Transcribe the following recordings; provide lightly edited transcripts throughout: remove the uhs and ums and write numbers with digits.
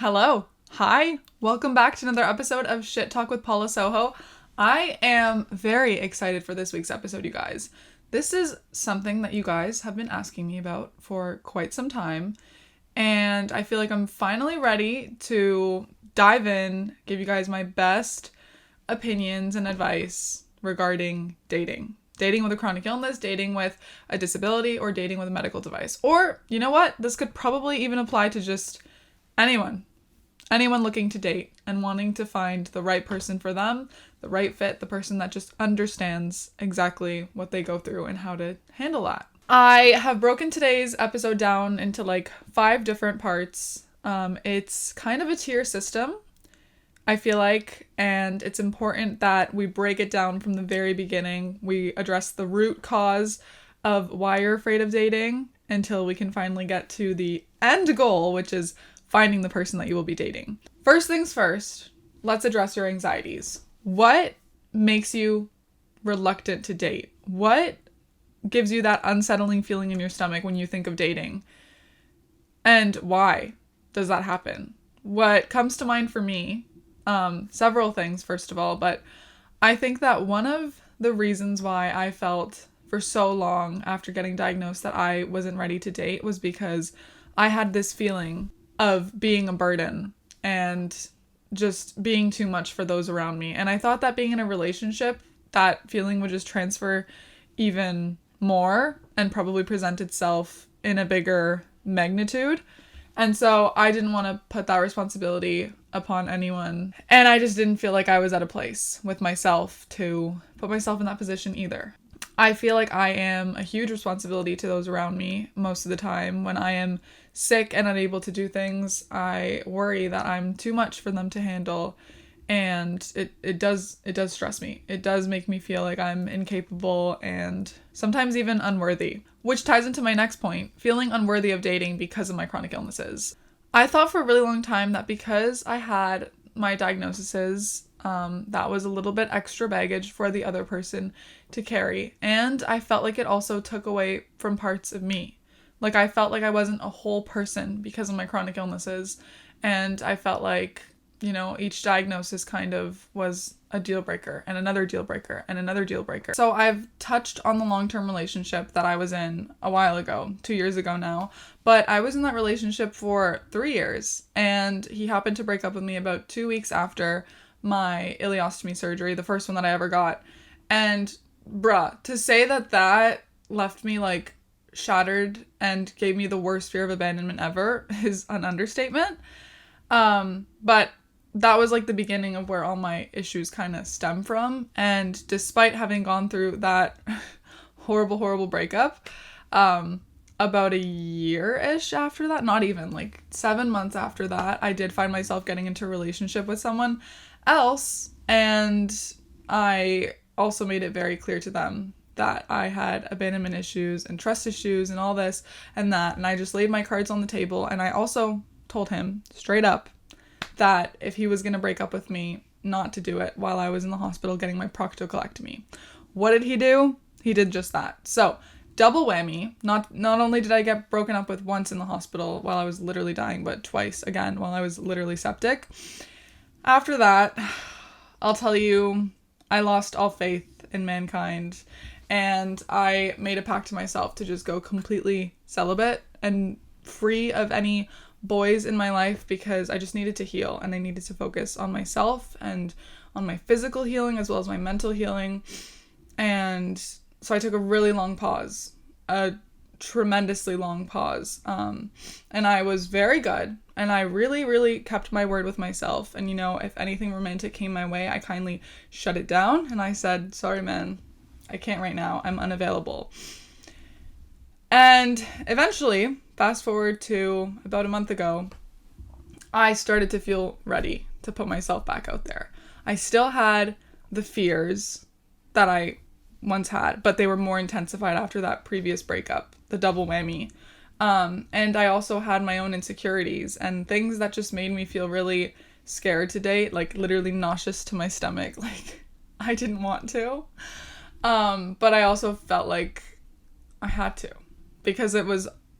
Hello. Hi. Welcome back to another episode of Shit Talk with Paula Soho. I am very excited for this week's episode, you guys. This is something that you guys have been asking me about for quite some time, and I feel like I'm finally ready to dive in, give you guys my best opinions and advice regarding dating. Dating with a chronic illness, dating with a disability, or dating with a medical device. Or, you know what? This could probably even apply to just anyone looking to date and wanting to find the right person for them, the right fit, the person that just understands exactly what they go through and how to handle that. I have broken today's episode down into like 5 different parts. It's kind of a tier system, I feel like, and it's important that we break it down from the very beginning. We address the root cause of why you're afraid of dating until we can finally get to the end goal, which is finding the person that you will be dating. First things first, let's address your anxieties. What makes you reluctant to date? What gives you that unsettling feeling in your stomach when you think of dating? And why does that happen? What comes to mind for me, several things, first of all, but I think that one of the reasons why I felt for so long after getting diagnosed that I wasn't ready to date was because I had this feeling of being a burden and just being too much for those around me. And I thought that being in a relationship, that feeling would just transfer even more and probably present itself in a bigger magnitude. And so I didn't want to put that responsibility upon anyone. And I just didn't feel like I was at a place with myself to put myself in that position either. I feel like I am a huge responsibility to those around me most of the time. When I am sick and unable to do things, I worry that I'm too much for them to handle, and it does stress me. It does make me feel like I'm incapable and sometimes even unworthy, which ties into my next point, feeling unworthy of dating because of my chronic illnesses. I thought for a really long time that because I had my diagnoses, that was a little bit extra baggage for the other person to carry. And I felt like it also took away from parts of me. Like I felt like I wasn't a whole person because of my chronic illnesses. And I felt like, you know, each diagnosis kind of was a deal breaker and another deal breaker and another deal breaker. So I've touched on the long-term relationship that I was in a while ago, 2 years ago now, but I was in that relationship for 3 years, and he happened to break up with me about 2 weeks after my ileostomy surgery, the first one that I ever got. And bruh, to say that left me like shattered and gave me the worst fear of abandonment ever is an understatement. But that was like the beginning of where all my issues kind of stem from. And despite having gone through that horrible breakup, about a year-ish after that, not even, like 7 months after that, I did find myself getting into a relationship with someone else. And I also made it very clear to them that I had abandonment issues and trust issues and all this and that. And I just laid my cards on the table. And I also told him straight up that if he was going to break up with me, not to do it while I was in the hospital getting my proctocolectomy. What did he do? He did just that. So, double whammy. Not only did I get broken up with once in the hospital while I was literally dying, but twice again while I was literally septic. After that, I'll tell you, I lost all faith in mankind, and I made a pact to myself to just go completely celibate and free of any boys in my life, because I just needed to heal and I needed to focus on myself and on my physical healing as well as my mental healing. And so I took a really long pause, a tremendously long pause. And I was very good, and I really kept my word with myself. And you know, if anything romantic came my way, I kindly shut it down and I said, sorry man, I can't right now, I'm unavailable. And eventually, fast forward to about a month ago, I started to feel ready to put myself back out there. I still had the fears that I once had, but they were more intensified after that previous breakup, the double whammy. And I also had my own insecurities and things that just made me feel really scared to date, like literally nauseous to my stomach. Like I didn't want to. But I also felt like I had to, because it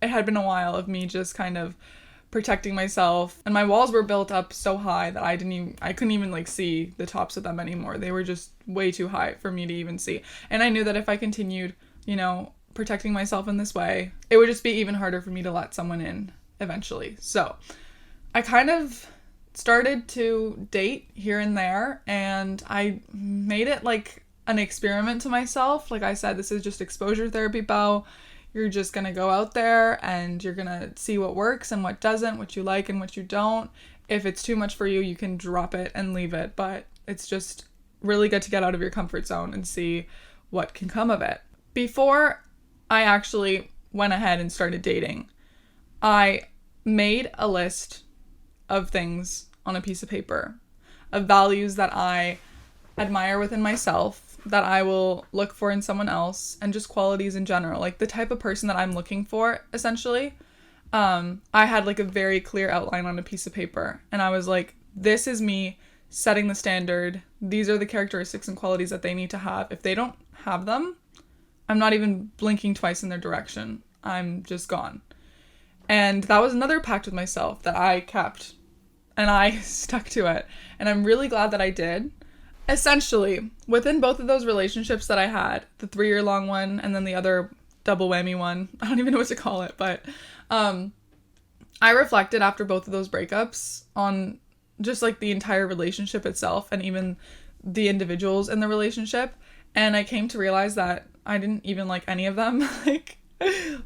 had been a while of me just kind of protecting myself, and my walls were built up so high that I couldn't even like see the tops of them anymore. They were just way too high for me to even see. And I knew that if I continued, protecting myself in this way, it would just be even harder for me to let someone in eventually. So I kind of started to date here and there, and I made it like an experiment to myself. Like I said, this is just exposure therapy, Beau. You're just going to go out there and you're going to see what works and what doesn't, what you like and what you don't. If it's too much for you, you can drop it and leave it. But it's just really good to get out of your comfort zone and see what can come of it. Before I actually went ahead and started dating, I made a list of things on a piece of paper, of values that I admire within myself, that I will look for in someone else, and just qualities in general, like the type of person that I'm looking for, essentially. I had like a very clear outline on a piece of paper, and I was like, this is me setting the standard. These are the characteristics and qualities that they need to have. If they don't have them, I'm not even blinking twice in their direction. I'm just gone. And that was another pact with myself that I kept, and I stuck to it. And I'm really glad that I did. Essentially, within both of those relationships that I had, the 3-year-long one and then the other double whammy one, I don't even know what to call it, but I reflected after both of those breakups on just like the entire relationship itself and even the individuals in the relationship. And I came to realize that I didn't even like any of them. Like,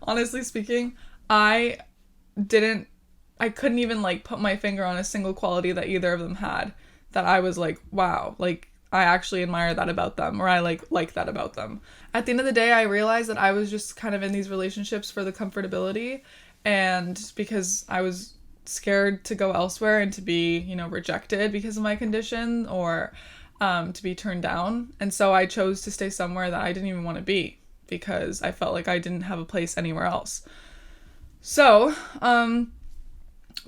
honestly speaking, I couldn't even like put my finger on a single quality that either of them had that I was like, wow, like I actually admire that about them, or I like that about them. At the end of the day, I realized that I was just kind of in these relationships for the comfortability, and because I was scared to go elsewhere and to be, rejected because of my condition, or to be turned down. And so I chose to stay somewhere that I didn't even want to be because I felt like I didn't have a place anywhere else. So,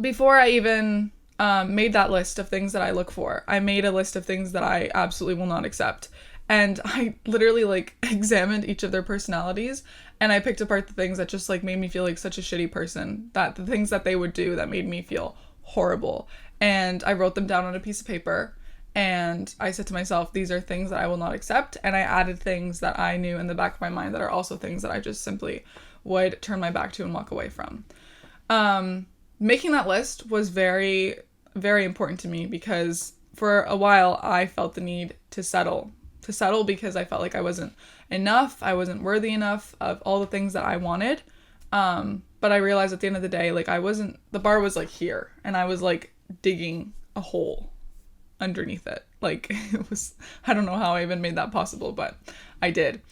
before I even made that list of things that I look for, I made a list of things that I absolutely will not accept. And I literally like examined each of their personalities, and I picked apart the things that just like made me feel like such a shitty person, that the things that they would do that made me feel horrible. And I wrote them down on a piece of paper, and I said to myself, these are things that I will not accept. And I added things that I knew in the back of my mind that are also things that I just simply would turn my back to and walk away from. Making that list was very, very important to me because for a while I felt the need to settle because I felt like I wasn't enough. I wasn't worthy enough of all the things that I wanted. But I realized at the end of the day, like the bar was like here, and I was like digging a hole underneath it. Like it was, I don't know how I even made that possible, but I did.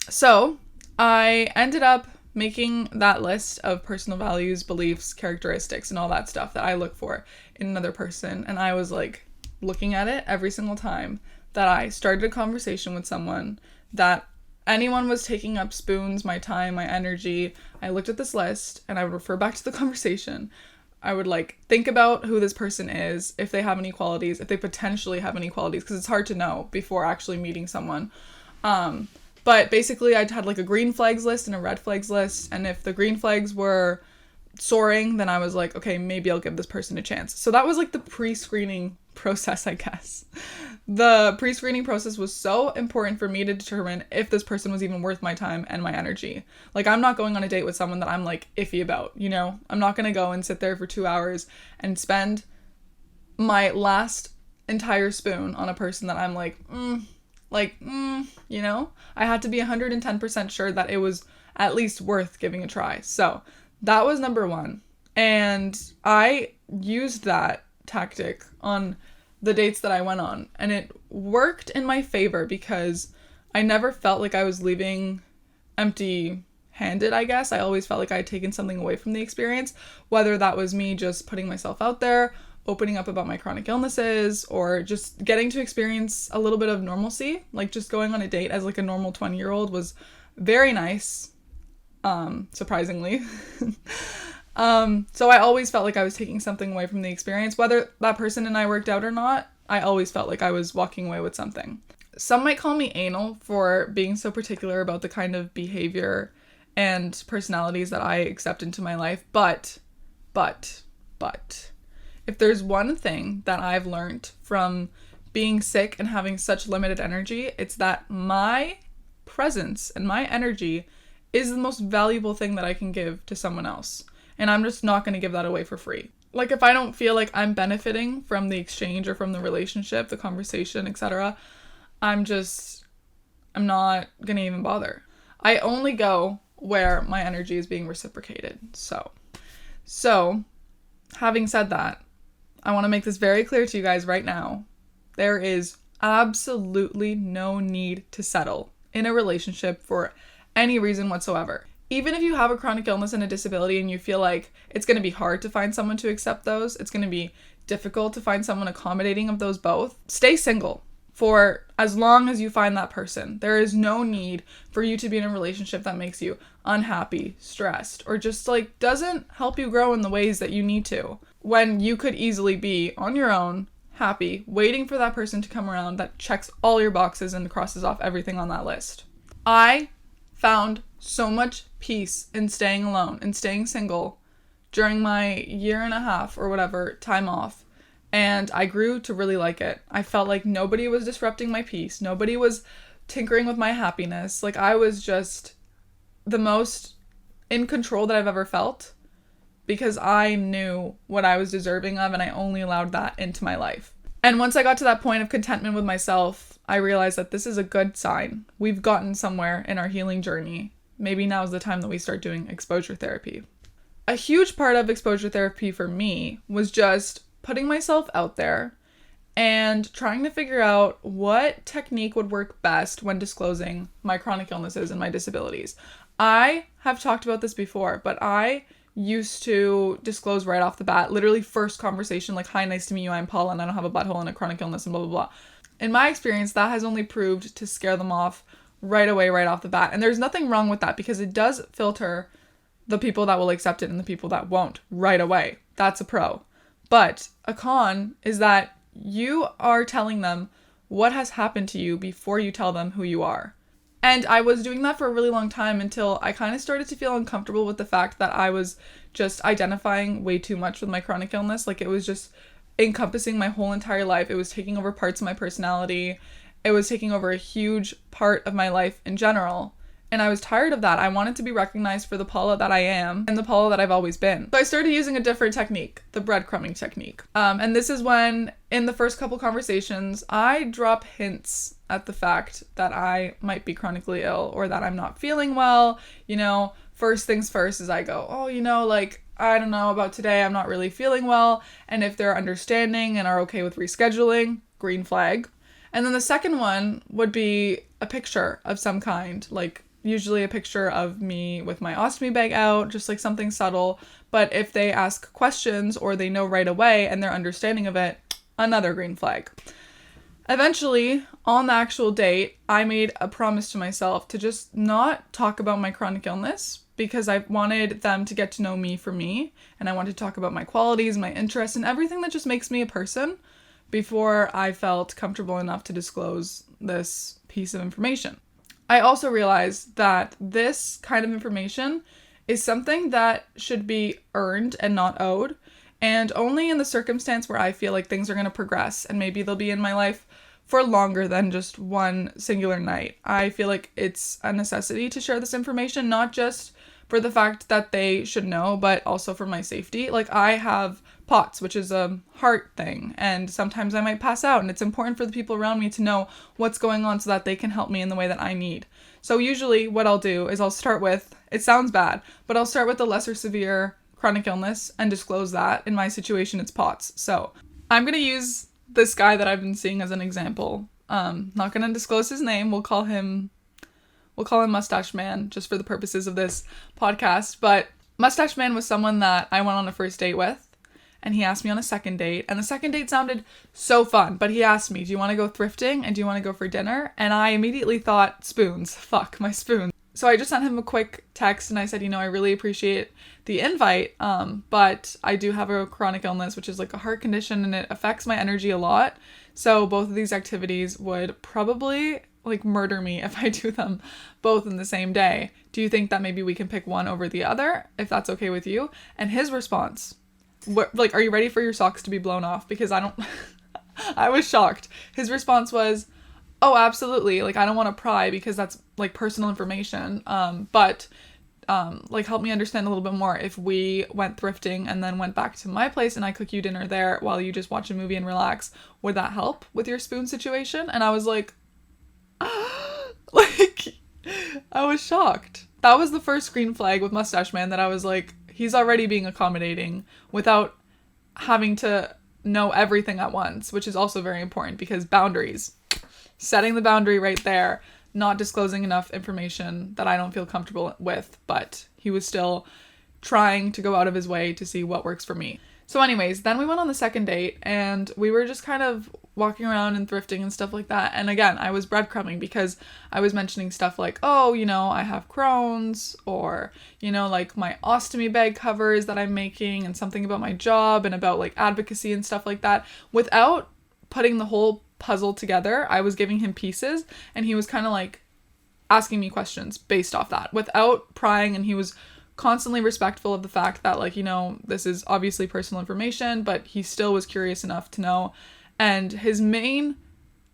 So I ended up making that list of personal values, beliefs, characteristics, and all that stuff that I look for in another person. And I was like looking at it every single time that I started a conversation with someone, that anyone was taking up spoons, my time, my energy. I looked at this list and I would refer back to the conversation. I would like think about who this person is, if they have any qualities, if they potentially have any qualities, because it's hard to know before actually meeting someone. But basically I had like a green flags list and a red flags list. And if the green flags were soaring, then I was like, okay, maybe I'll give this person a chance. So that was like the pre-screening process, I guess. The pre-screening process was so important for me to determine if this person was even worth my time and my energy. Like, I'm not going on a date with someone that I'm like iffy about, I'm not going to go and sit there for 2 hours and spend my last entire spoon on a person that I'm like, I had to be 110% sure that it was at least worth giving a try. So that was number one. And I used that tactic on the dates that I went on, and it worked in my favor because I never felt like I was leaving empty-handed, I guess. I always felt like I had taken something away from the experience, whether that was me just putting myself out there, opening up about my chronic illnesses, or just getting to experience a little bit of normalcy. Like, just going on a date as like a normal 20-year-old was very nice, surprisingly. So I always felt like I was taking something away from the experience. Whether that person and I worked out or not, I always felt like I was walking away with something. Some might call me anal for being so particular about the kind of behavior and personalities that I accept into my life. But, if there's one thing that I've learned from being sick and having such limited energy, it's that my presence and my energy is the most valuable thing that I can give to someone else. And I'm just not going to give that away for free. Like, if I don't feel like I'm benefiting from the exchange or from the relationship, the conversation, etc., I'm not going to even bother. I only go where my energy is being reciprocated. So, having said that, I want to make this very clear to you guys right now. There is absolutely no need to settle in a relationship for any reason whatsoever. Even if you have a chronic illness and a disability and you feel like it's going to be hard to find someone to accept those, it's going to be difficult to find someone accommodating of those both, stay single for as long as you find that person. There is no need for you to be in a relationship that makes you unhappy, stressed, or just like doesn't help you grow in the ways that you need to, when you could easily be on your own, happy, waiting for that person to come around that checks all your boxes and crosses off everything on that list. I found so much peace in staying alone and staying single during my 1.5 years or whatever time off. And I grew to really like it. I felt like nobody was disrupting my peace. Nobody was tinkering with my happiness. Like, I was just the most in control that I've ever felt because I knew what I was deserving of and I only allowed that into my life. And once I got to that point of contentment with myself, I realized that this is a good sign. We've gotten somewhere in our healing journey. Maybe now is the time that we start doing exposure therapy. A huge part of exposure therapy for me was just putting myself out there and trying to figure out what technique would work best when disclosing my chronic illnesses and my disabilities. I have talked about this before, but I used to disclose right off the bat, literally first conversation, like, hi, nice to meet you, I'm Paula, and I don't have a butthole and a chronic illness and blah, blah, blah. In my experience, that has only proved to scare them off right away, right off the bat. And there's nothing wrong with that because it does filter the people that will accept it and the people that won't right away. That's a pro. But a con is that you are telling them what has happened to you before you tell them who you are. And I was doing that for a really long time until I kind of started to feel uncomfortable with the fact that I was just identifying way too much with my chronic illness. Like, it was just encompassing my whole entire life. It was taking over parts of my personality. It was taking over a huge part of my life in general. And I was tired of that. I wanted to be recognized for the Paula that I am and the Paula that I've always been. So I started using a different technique, the breadcrumbing technique. And this is when, in the first couple conversations, I drop hints at the fact that I might be chronically ill or that I'm not feeling well. You know, first things first is I go, oh, you know, like, I don't know about today. I'm not really feeling well. And if they're understanding and are okay with rescheduling, green flag. And then the second one would be a picture of some kind, like usually a picture of me with my ostomy bag out, just like something subtle. But if they ask questions or they know right away and they're understanding of it, another green flag. Eventually, on the actual date, I made a promise to myself to just not talk about my chronic illness because I wanted them to get to know me for me. And I wanted to talk about my qualities, my interests, and everything that just makes me a person before I felt comfortable enough to disclose this piece of information. I also realized that this kind of information is something that should be earned and not owed, and only in the circumstance where I feel like things are going to progress and maybe they'll be in my life for longer than just one singular night. I feel like it's a necessity to share this information, not just for the fact that they should know, but also for my safety. Like, I have POTS, which is a heart thing, and sometimes I might pass out, and it's important for the people around me to know what's going on so that they can help me in the way that I need. So usually what I'll do is I'll start with, it sounds bad, but I'll start with the lesser severe chronic illness and disclose that. In my situation, it's POTS. So I'm going to use this guy that I've been seeing as an example. Not going to disclose his name. We'll call him Mustache Man just for the purposes of this podcast. But Mustache Man was someone that I went on a first date with. And he asked me on a second date. And the second date sounded so fun. But he asked me, do you want to go thrifting? And do you want to go for dinner? And I immediately thought, spoons. Fuck, my spoons. So I just sent him a quick text and I said, I really appreciate the invite. But I do have a chronic illness, which is like a heart condition, and it affects my energy a lot. So both of these activities would probably like murder me if I do them both in the same day. Do you think that maybe we can pick one over the other, if that's okay with you? And his response, like, are you ready for your socks to be blown off? Because I don't, I was shocked. His response was, oh, absolutely. Like, I don't want to pry because that's like personal information. But like, help me understand a little bit more. If we went thrifting and then went back to my place and I cook you dinner there while you just watch a movie and relax, would that help with your spoon situation? And I was like, like, I was shocked. That was the first green flag with Mustache Man, that I was like, he's already being accommodating without having to know everything at once, which is also very important, because boundaries, setting the boundary right there, not disclosing enough information that I don't feel comfortable with, but he was still trying to go out of his way to see what works for me. So anyways, then we went on the second date and we were just kind of walking around and thrifting and stuff like that. And again, I was breadcrumbing because I was mentioning stuff like, oh, you know, I have Crohn's, or, you know, like my ostomy bag covers that I'm making, and something about my job and about like advocacy and stuff like that. Without putting the whole puzzle together, I was giving him pieces and he was kind of like asking me questions based off that without prying. And he was constantly respectful of the fact that, like, you know, this is obviously personal information, but he still was curious enough to know. And his main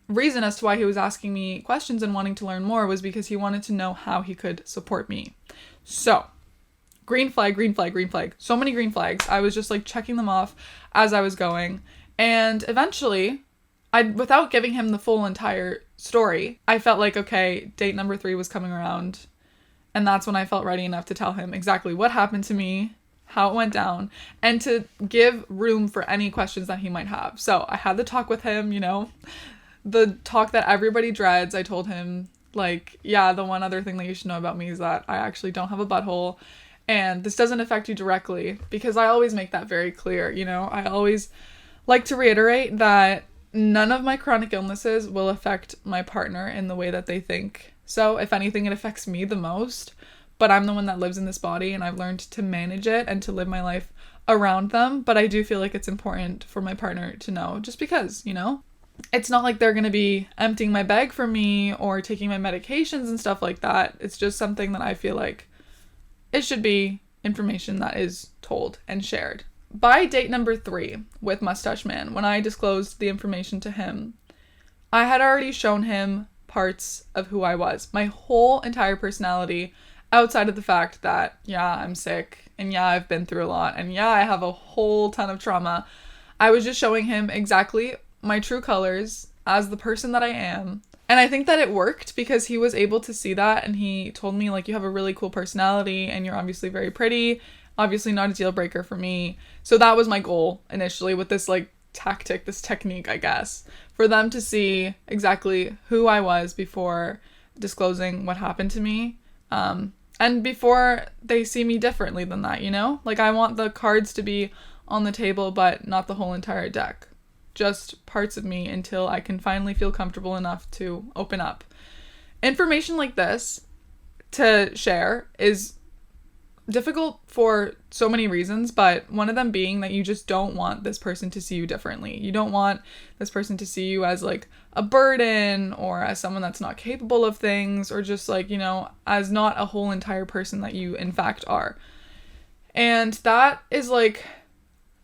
reason as to why he was asking me questions and wanting to learn more was because he wanted to know how he could support me. So, green flag, green flag, green flag. So many green flags. I was just like checking them off as I was going. And eventually, without giving him the full entire story, I felt like, okay, date number 3 was coming around. And that's when I felt ready enough to tell him exactly what happened to me, how it went down, and to give room for any questions that he might have. So I had the talk with him, you know, the talk that everybody dreads. I told him, like, yeah, the one other thing that you should know about me is that I actually don't have a butthole, and this doesn't affect you directly, because I always make that very clear, you know. I always like to reiterate that none of my chronic illnesses will affect my partner in the way that they think. So if anything, it affects me the most, but I'm the one that lives in this body, and I've learned to manage it and to live my life around them. But I do feel like it's important for my partner to know, just because, you know, it's not like they're going to be emptying my bag for me or taking my medications and stuff like that. It's just something that I feel like it should be information that is told and shared. By date number 3 with Mustache Man, when I disclosed the information to him, I had already shown him parts of who I was, my whole entire personality, outside of the fact that, yeah, I'm sick, and yeah, I've been through a lot, and yeah, I have a whole ton of trauma. I was just showing him exactly my true colors as the person that I am. And I think that it worked, because he was able to see that, and he told me, like, you have a really cool personality, and you're obviously very pretty. Obviously not a deal breaker for me. So that was my goal initially with this, like, tactic, this technique, I guess, for them to see exactly who I was before disclosing what happened to me. And before they see me differently than that, you know? Like, I want the cards to be on the table, but not the whole entire deck. Just parts of me until I can finally feel comfortable enough to open up. Information like this to share is difficult for so many reasons, but one of them being that you just don't want this person to see you differently. You don't want this person to see you as like a burden, or as someone that's not capable of things, or just like, you know, as not a whole entire person that you in fact are. And that is like,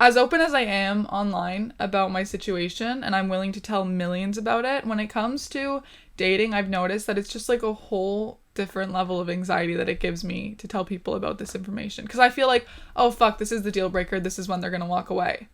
as open as I am online about my situation, and I'm willing to tell millions about it, when it comes to dating, I've noticed that it's just like a whole different level of anxiety that it gives me to tell people about this information. Because I feel like, oh fuck, this is the deal breaker. This is when they're going to walk away.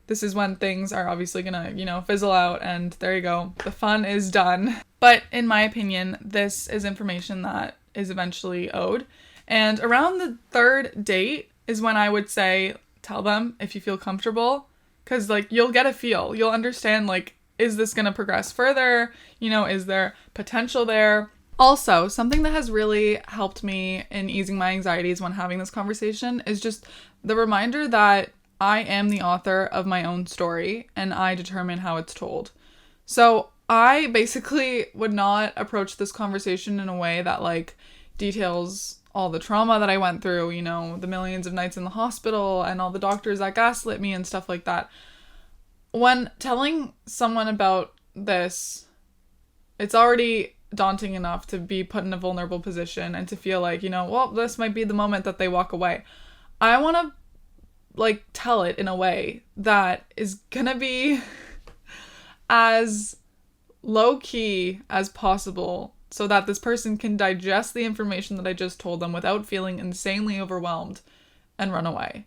This is when things are obviously going to, you know, fizzle out, and there you go. The fun is done. But in my opinion, this is information that is eventually owed. And around the 3rd date is when I would say, tell them if you feel comfortable. Because, like, you'll get a feel. You'll understand, like, is this going to progress further? You know, is there potential there? Also, something that has really helped me in easing my anxieties when having this conversation is just the reminder that I am the author of my own story, and I determine how it's told. So I basically would not approach this conversation in a way that, like, details all the trauma that I went through, you know, the millions of nights in the hospital and all the doctors that gaslit me and stuff like that. When telling someone about this, it's already daunting enough to be put in a vulnerable position and to feel like, well, this might be the moment that they walk away. I want to like tell it in a way that is gonna be as low key as possible so that this person can digest the information that I just told them without feeling insanely overwhelmed and run away.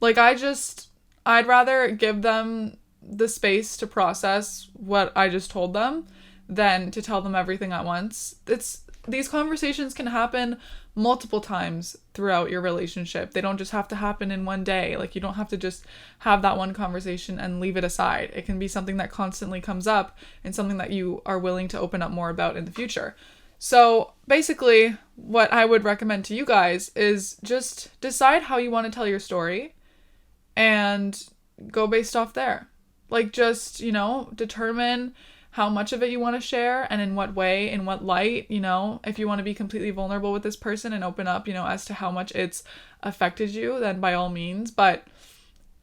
Like, I'd rather give them the space to process what I just told them than to tell them everything at once. These conversations can happen multiple times throughout your relationship. They don't just have to happen in one day. Like, you don't have to just have that one conversation and leave it aside. It can be something that constantly comes up and something that you are willing to open up more about in the future. So basically, what I would recommend to you guys is just decide how you want to tell your story and go based off there. Like, just, determine how much of it you want to share and in what way, in what light, if you want to be completely vulnerable with this person and open up, as to how much it's affected you, then by all means. But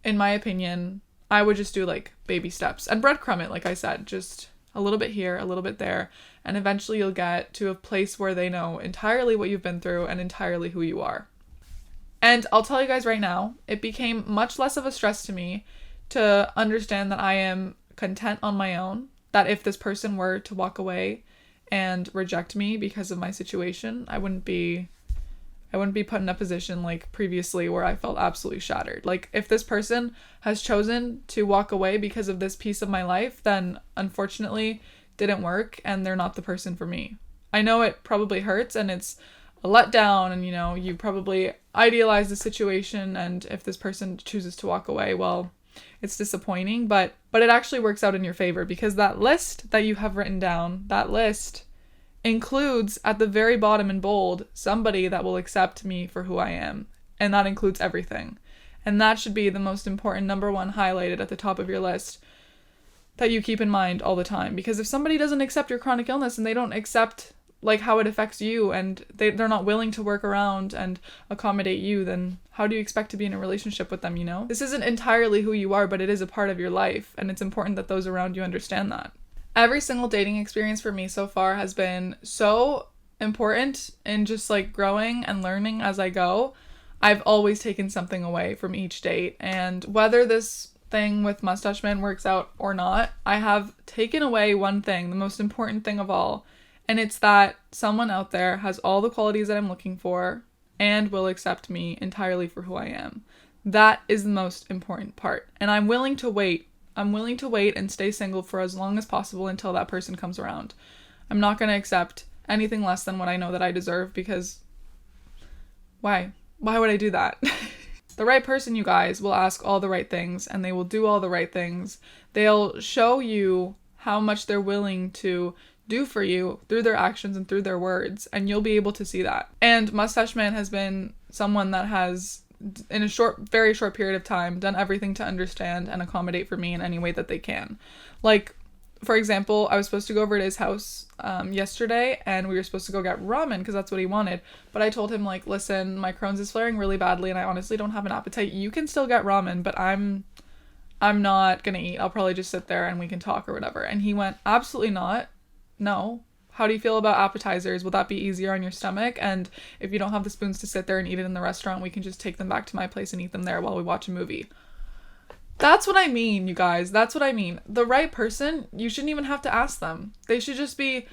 in my opinion, I would just do like baby steps and breadcrumb it. Like I said, just a little bit here, a little bit there. And eventually you'll get to a place where they know entirely what you've been through and entirely who you are. And I'll tell you guys right now, it became much less of a stress to me to understand that I am content on my own. That if this person were to walk away and reject me because of my situation, I wouldn't be put in a position like previously where I felt absolutely shattered. Like, if this person has chosen to walk away because of this piece of my life, then unfortunately didn't work and they're not the person for me. I know it probably hurts and it's a letdown and, you probably idealize the situation, and if this person chooses to walk away, well, it's disappointing, but it actually works out in your favor, because that list that you have written down, that list includes at the very bottom in bold, somebody that will accept me for who I am. And that includes everything. And that should be the most important number one highlighted at the top of your list that you keep in mind all the time. Because if somebody doesn't accept your chronic illness and they don't accept like how it affects you, and they're not willing to work around and accommodate you, then how do you expect to be in a relationship with them, This isn't entirely who you are, but it is a part of your life, and it's important that those around you understand that. Every single dating experience for me so far has been so important in just like growing and learning as I go. I've always taken something away from each date, and whether this thing with Mustache Man works out or not, I have taken away one thing, the most important thing of all. And it's that someone out there has all the qualities that I'm looking for and will accept me entirely for who I am. That is the most important part. And I'm willing to wait. I'm willing to wait and stay single for as long as possible until that person comes around. I'm not going to accept anything less than what I know that I deserve, because why? Why would I do that? The right person, you guys, will ask all the right things and they will do all the right things. They'll show you how much they're willing to do for you through their actions and through their words, and you'll be able to see that. And Mustache Man has been someone that has, in a very short period of time, done everything to understand and accommodate for me in any way that they can. Like, for example, I was supposed to go over to his house yesterday, and we were supposed to go get ramen because that's what he wanted. But I told him, like, listen, my Crohn's is flaring really badly and I honestly don't have an appetite. You can still get ramen, but I'm not gonna eat. I'll probably just sit there and we can talk or whatever. And he went, absolutely not. No. How do you feel about appetizers? Will that be easier on your stomach? And if you don't have the spoons to sit there and eat it in the restaurant, we can just take them back to my place and eat them there while we watch a movie. That's what I mean, you guys. That's what I mean. The right person, you shouldn't even have to ask them. They should just be,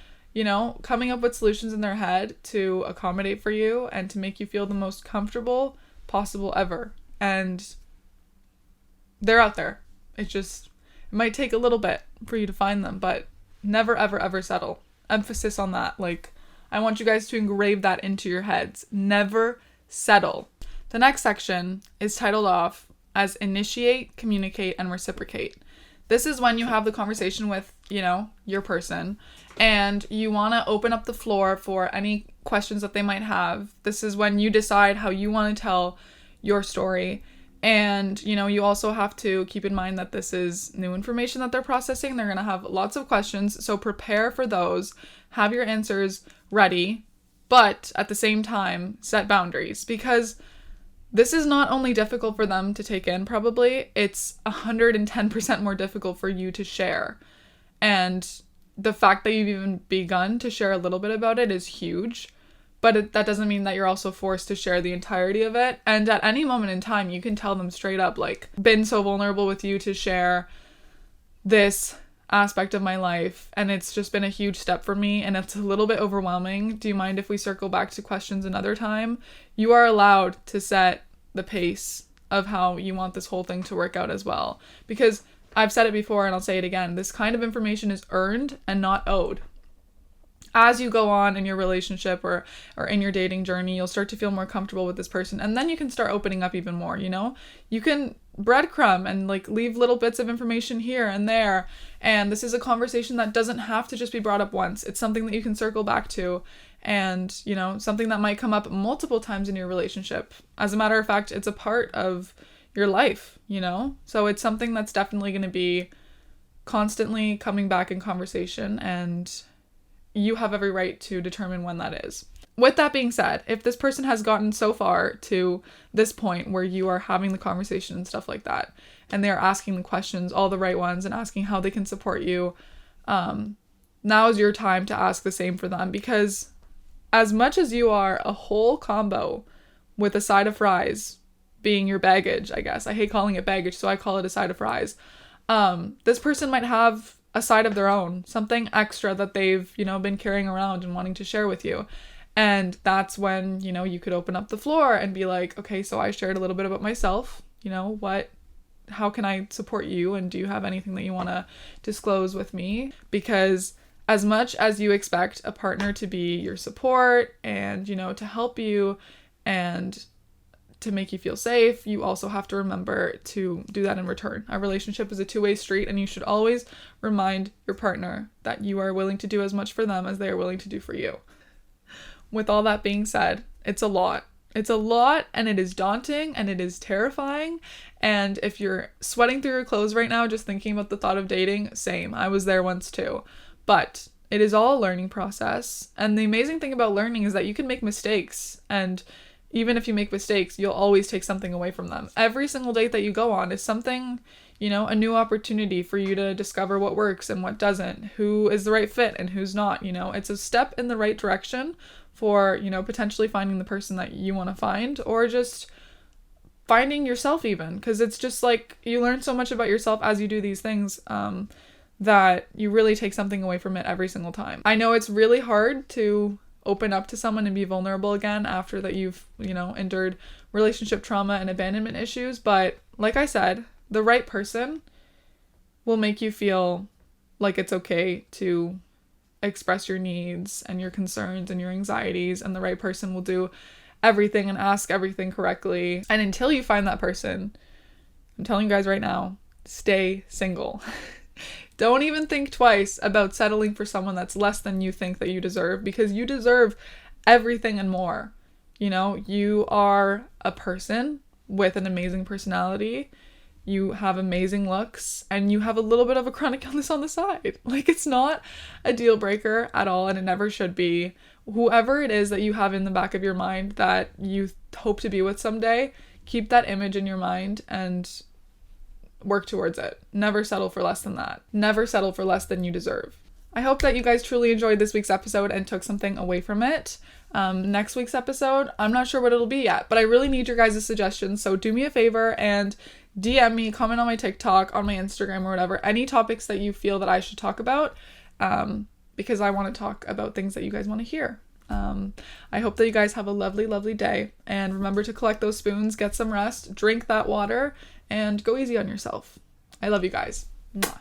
coming up with solutions in their head to accommodate for you and to make you feel the most comfortable possible ever. And they're out there. It might take a little bit for you to find them, but never, ever, ever settle. Emphasis on that. Like, I want you guys to engrave that into your heads. Never settle. The next section is titled off as initiate, communicate, and reciprocate. This is when you have the conversation with, your person, and you want to open up the floor for any questions that they might have. This is when you decide how you want to tell your story. And, you also have to keep in mind that this is new information that they're processing. They're going to have lots of questions. So prepare for those. Have your answers ready. But at the same time, set boundaries. Because this is not only difficult for them to take in, probably, it's 110% more difficult for you to share. And the fact that you've even begun to share a little bit about it is huge. But that doesn't mean that you're also forced to share the entirety of it. And at any moment in time, you can tell them straight up, like, been so vulnerable with you to share this aspect of my life, and it's just been a huge step for me, and it's a little bit overwhelming. Do you mind if we circle back to questions another time? You are allowed to set the pace of how you want this whole thing to work out as well. Because I've said it before, and I'll say it again, this kind of information is earned and not owed. As you go on in your relationship or in your dating journey, you'll start to feel more comfortable with this person. And then you can start opening up even more, you know? You can breadcrumb and like leave little bits of information here and there. And this is a conversation that doesn't have to just be brought up once. It's something that you can circle back to, and, you know, something that might come up multiple times in your relationship. As a matter of fact, it's a part of your life, you know? So it's something that's definitely going to be constantly coming back in conversation, and you have every right to determine when that is. With that being said, if this person has gotten so far to this point where you are having the conversation and stuff like that, and they're asking the questions, all the right ones, and asking how they can support you, now is your time to ask the same for them. Because as much as you are a whole combo with a side of fries being your baggage, I guess. I hate calling it baggage, so I call it a side of fries. This person might have a side of their own, something extra that they've, you know, been carrying around and wanting to share with you. And that's when, you know, you could open up the floor and be like, okay, so I shared a little bit about myself, you know, how can I support you? And do you have anything that you want to disclose with me? Because as much as you expect a partner to be your support and, you know, to help you and to make you feel safe, you also have to remember to do that in return. A relationship is a two-way street, and you should always remind your partner that you are willing to do as much for them as they are willing to do for you. With all that being said, it's a lot. It's a lot, and it is daunting, and it is terrifying. And if you're sweating through your clothes right now just thinking about the thought of dating, same. I was there once too. But it is all a learning process. And the amazing thing about learning is that you can make mistakes, and even if you make mistakes, you'll always take something away from them. Every single date that you go on is something, you know, a new opportunity for you to discover what works and what doesn't, who is the right fit and who's not, you know. It's a step in the right direction for, you know, potentially finding the person that you want to find, or just finding yourself even. Because it's just like, you learn so much about yourself as you do these things, that you really take something away from it every single time. I know it's really hard to open up to someone and be vulnerable again after that you've, you know, endured relationship trauma and abandonment issues. But like I said, the right person will make you feel like it's okay to express your needs and your concerns and your anxieties, and the right person will do everything and ask everything correctly. And until you find that person, I'm telling you guys right now, stay single. Don't even think twice about settling for someone that's less than you think that you deserve, because you deserve everything and more. You know, you are a person with an amazing personality. You have amazing looks, and you have a little bit of a chronic illness on the side. Like, it's not a deal breaker at all, and it never should be. Whoever it is that you have in the back of your mind that you hope to be with someday, keep that image in your mind and work towards it. Never settle for less than that. Never settle for less than you deserve. I hope that you guys truly enjoyed this week's episode and took something away from it. Next week's episode, I'm not sure what it'll be yet, but I really need your guys' suggestions. So do me a favor and DM me, comment on my TikTok, on my Instagram, or whatever, any topics that you feel that I should talk about, because I want to talk about things that you guys want to hear. I hope that you guys have a lovely, lovely day, and remember to collect those spoons, get some rest, drink that water, and go easy on yourself. I love you guys. Mwah.